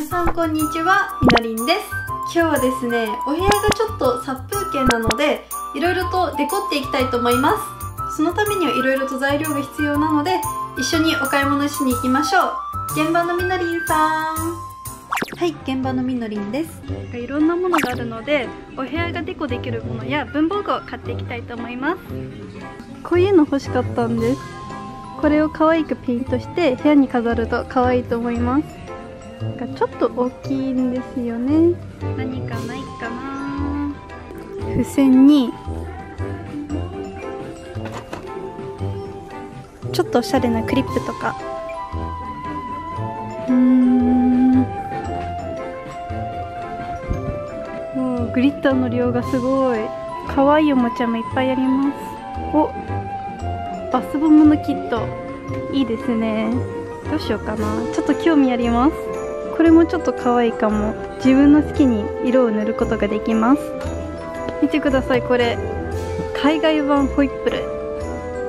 さんこんにちは、みのりんです。今日はですね、お部屋がちょっと殺風景なのでいろいろとデコっていきたいと思います。そのためにはいろいろと材料が必要なので一緒にお買い物しに行きましょう。現場のみのりんさん。はい、現場のみのりんです。いろんなものがあるのでお部屋がデコできるものや文房具を買っていきたいと思います。こういうの欲しかったんです。これを可愛くペイントして部屋に飾ると可愛いと思います。ちょっと大きいんですよね。何かないかな。付箋にちょっとおしゃれなクリップとか、もうグリッターの量がすごい。可愛いおもちゃもいっぱいあります。お、バスボムのキットいいですね。どうしようかな、ちょっと興味あります。これもちょっと可愛いかも。自分の好きに色を塗ることができます。見てください、これ海外版ホイップル。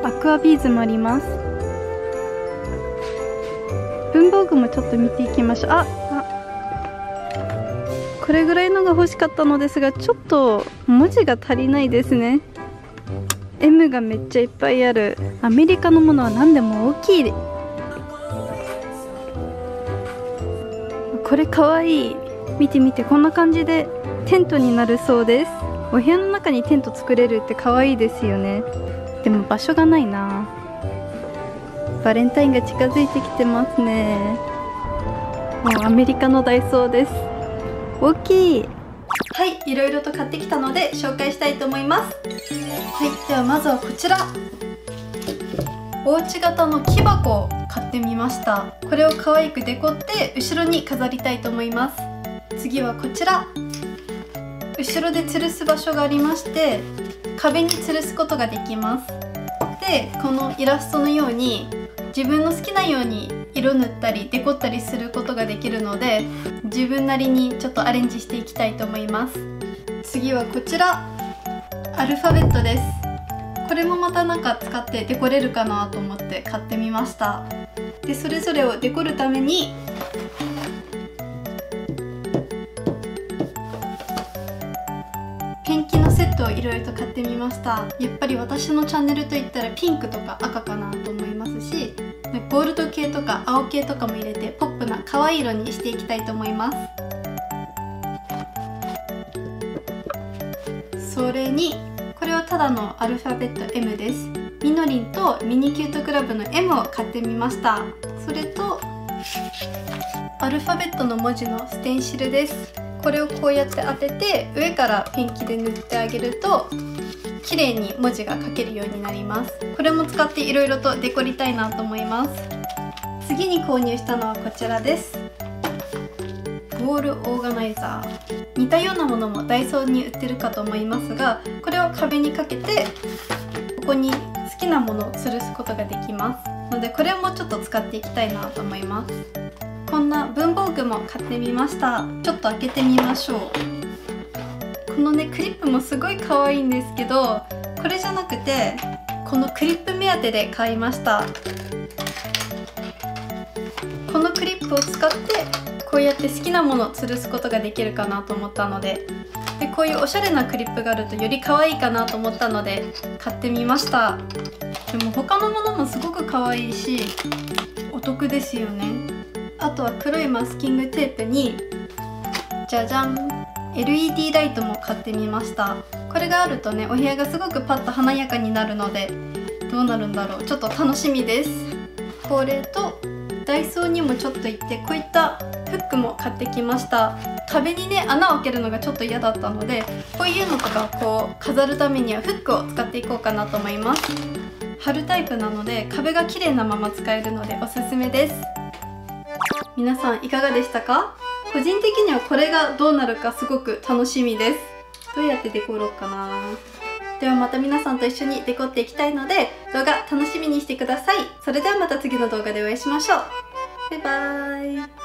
アクアビーズもあります。文房具もちょっと見ていきましょう。これぐらいのが欲しかったのですが、ちょっと文字が足りないですね。 M がめっちゃいっぱいある。アメリカのものは何でも大きい。これかわいい。見て見て、こんな感じでテントになるそうです。お部屋の中にテント作れるってかわいいですよね。でも場所がないな。バレンタインが近づいてきてますね。もうアメリカのダイソーです。大きい。はい、いろいろと買ってきたので紹介したいと思います。はい、ではまずはこちら、おうち型の木箱を買ってみました。これを可愛くデコって後ろに飾りたいと思います。次はこちら、後ろで吊るす場所がありまして壁に吊るすことができます。で、このイラストのように自分の好きなように色塗ったりデコったりすることができるので、自分なりにちょっとアレンジしていきたいと思います。次はこちら、アルファベットです。これもまたなんか使ってデコれるかなと思って買ってみました。で、それぞれをデコるためにペンキのセットをいろいろと買ってみました。やっぱり私のチャンネルといったらピンクとか赤かなと思いますし、ゴールド系とか青系とかも入れてポップな可愛い色にしていきたいと思います。それにこれはただのアルファベット M です。みのりんとミニキュートクラブの M を買ってみました。それとアルファベットの文字のステンシルです。これをこうやって当てて上からペンキで塗ってあげると綺麗に文字が書けるようになります。これも使っていろいろとデコりたいなと思います。次に購入したのはこちらです。ウォールオーガナイザー。似たようなものもダイソーに売ってるかと思いますが、これを壁にかけてここに好きなものを吊るすことができますので、これもちょっと使っていきたいなと思います。こんな文房具も買ってみました。ちょっと開けてみましょう。このね、クリップもすごい可愛いんですけど、これじゃなくてこのクリップ目当てで買いました。このクリップを使ってこうやって好きなものを吊るすことができるかなと思ったので、こういうおしゃれなクリップがあるとより可愛いかなと思ったので買ってみました。でも他のものもすごく可愛いしお得ですよね。あとは黒いマスキングテープにじゃじゃん、 LED ライトも買ってみました。これがあるとね、お部屋がすごくパッと華やかになるのでどうなるんだろう、ちょっと楽しみです。これとダイソーにもちょっと行ってこういったフックも買ってきました。壁にね、穴を開けるのがちょっと嫌だったので、こういうのとかこう飾るためにはフックを使っていこうかなと思います。貼るタイプなので壁が綺麗なまま使えるのでおすすめです。皆さんいかがでしたか？個人的にはこれがどうなるかすごく楽しみです。どうやってデコろうかな。ではまた皆さんと一緒にデコっていきたいので動画楽しみにしてください。それではまた次の動画でお会いしましょう。バイバーイ。